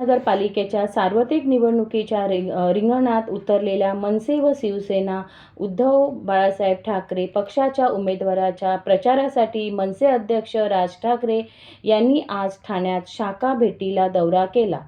नगरपालिकेच्या सार्वत्रिक निवडणुकीच्या रिंगणात उतरलेल्या मनसे व शिवसेना उद्धव बाळासाहेब ठाकरे पक्षाच्या उमेदवाराच्या प्रचारासाठी मनसे अध्यक्ष राज ठाकरे यांनी आज ठाण्यात शाखा भेटीला दौरा केला.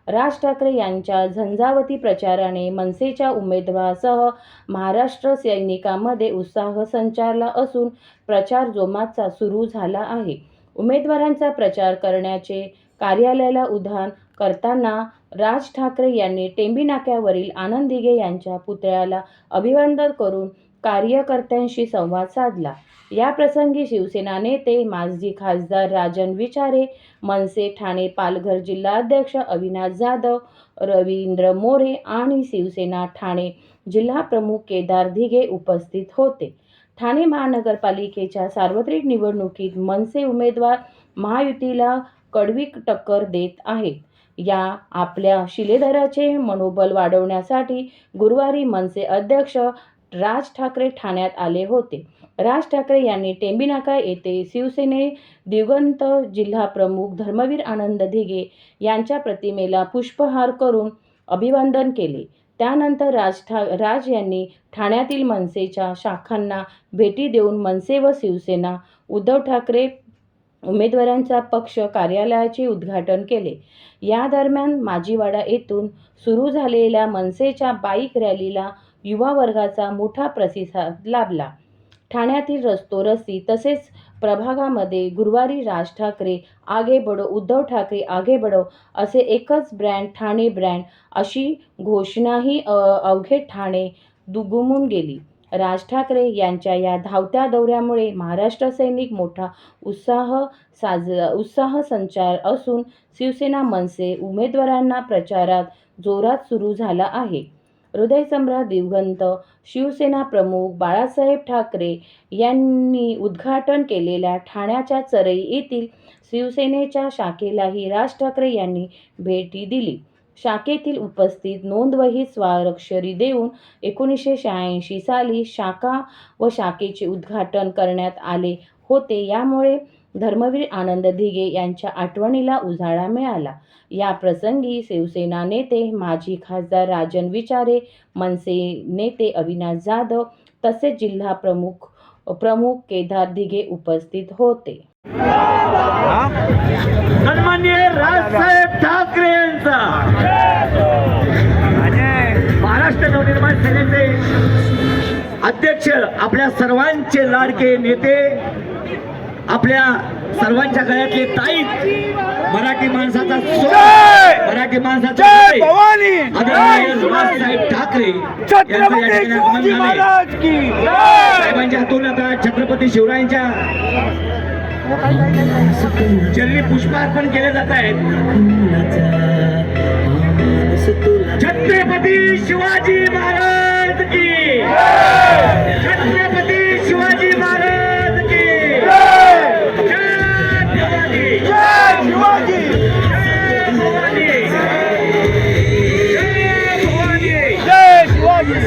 राज ठाकरे यांच्या झंझावती प्रचाराने मनसेच्या उमेदवारासह महाराष्ट्र सैनिकांमध्ये उत्साह संचारला असून प्रचार जोमात सुरू झाला आहे. उमेदवारांचा प्रचार करण्याचे कार्यालयाला उद्घाटन करताना राज ठाकरे यांनी टेंबी नाक्यावरील आनंद दिघे यांच्या पुतळ्याला अभिवादन करून कार्यकर्त्यांशी संवाद साधला. याप्रसंगी शिवसेना नेते माजी खासदार राजन विचारे, मनसे ठाणे पालघर जिल्हाध्यक्ष अविनाश जाधव, रवींद्र मोरे आणि शिवसेना ठाणे जिल्हा प्रमुख केदार दिघे उपस्थित होते. ठाणे महानगरपालिकेच्या सार्वत्रिक निवडणुकीत मनसे उमेदवार महायुतीला कडवी टक्कर देत आहेत. या आपल्या शिलेदाराचे मनोबल वाढवण्यासाठी गुरुवारी मनसे अध्यक्ष राज ठाकरे ठाण्यात आले होते. राज ठाकरे यांनी टेंबी नाका येथे शिवसेने दिवंगत जिल्हाप्रमुख धर्मवीर आनंद दिघे यांच्या प्रतिमेला पुष्पहार करून अभिवादन केले. त्यानंतर राज यांनी ठाण्यातील मनसेच्या शाखांना भेटी देऊन मनसे व शिवसेना उद्धव ठाकरे उमेदवारांच्या पक्ष कार्यालयाचे उद्घाटन केले. या दरम्यान माजीवाडा येथून सुरू झालेल्या मनसेच्या बाईक रॅलीला युवा वर्गाचा मोठा प्रतिसाद लाभला. ठाण्यातील रस्ते तसेच प्रभागामध्ये गुरुवारी राज ठाकरे आगे बढो, उद्धव ठाकरे आगे बढो असे एकच ब्रँड ठाणे ब्रँड अशी घोषणाही अवघे ठाणे दुमदुमून गेली. राज ठाकरे यांच्या या धावत्या दौऱ्यामुळे महाराष्ट्र सैनिक मोठा उत्साह संचार असून शिवसेना मनसे उमेदवारांना प्रचारात जोरात सुरू झाला आहे. हृदयसम्राट दिवंगत शिवसेना प्रमुख बाळासाहेब ठाकरे यांनी उद्घाटन केलेल्या ठाण्याच्या चरई येथील शिवसेनेच्या शाखेलाही राज ठाकरे यांनी भेटी दिली. शाखेतील उपस्थित नोंदवहीत स्वाक्षरी देऊन 1986 साली शाखा व शाखेचे उद्घाटन करण्यात आले होते. यामुळे धर्मवीर आनंद दिघे यांच्या आठवणीला उजाळा मिळाला. या प्रसंगी शिवसेना नेते माजी खासदार राजन विचारे, मनसे नेते अविनाश जाधव तसेच जिल्हा प्रमुख केदार दिघे उपस्थित होते. सन्माननीय राजसाहेब ठाकरे यांचा महाराष्ट्र नवनिर्माण सेनेचे अध्यक्ष, आपल्या सर्वांचे लाडके नेते, आपल्या सर्वांच्या गळ्यातले ताईत, मराठी माणसाचा मराठी माणसाचा राजसाहेब ठाकरे साहेबांच्या हातून आता छत्रपती शिवरायांच्या चरणी पुष्पार्पण केले जात आहेत. छत्रपती शिवाजी महाराज की, छत्रपती शिवाजी महाराज की जय शिवाजी, जय भवानी, जय भवानी, जय शिवाजी.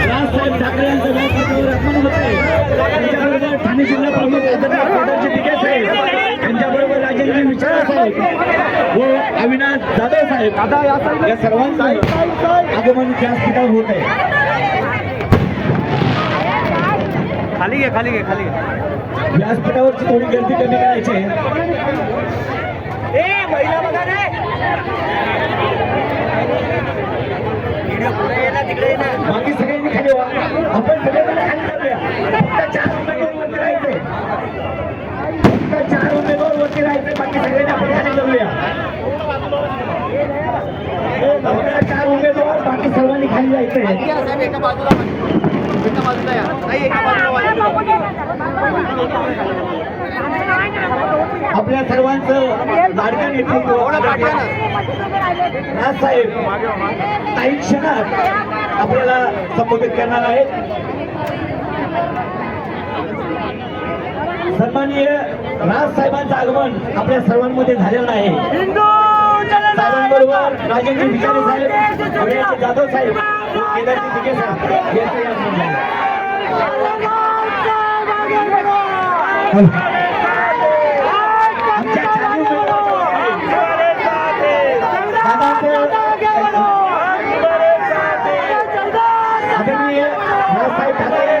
राजसाहेब ठाकरे यांचं अपमान होत आहे. त्यांच्याबरोबर ठाणे जिल्हा प्रमुख दिघे साहेब, त्यांच्याबरोबर राजेंद्र विचारे साहेब व अविनाश जाधव साहेब या सर्वांचं आगमन व्यासपीठावर होत आहे. खाली घे, खाली घे, खाली घे. व्यासपीठावरची थोडी गर्दी कमी करायची आहे. बाकी सगळ्यांनी खाली व्हा. आपण सगळ्यांना खाली करूया. फक्त 4 उमेदवार वरती राहायचे, फक्त 4 उमेदवार वरती राहायचे. बाकी सगळ्यांनी आपण खाली करूया. 4 उमेदवार, बाकी सर्वांनी खाली जायचंय. आपल्या सर्वांचं लाडकं नेतृत्व राजसाहेब काही क्षणात आपल्याला संबोधित करणार आहेत. सन्माननीय राजसाहेबांचं आगमन आपल्या सर्वांमध्ये झालेलं आहे. साहेबांबरोबर राजेंद्र विचारे साहेब, जाधव साहेब व केदारजी तिघे साहेब यांचं या संदर्भात. आमच्या चालू आदरणीय बाळासाहेब ठाकरे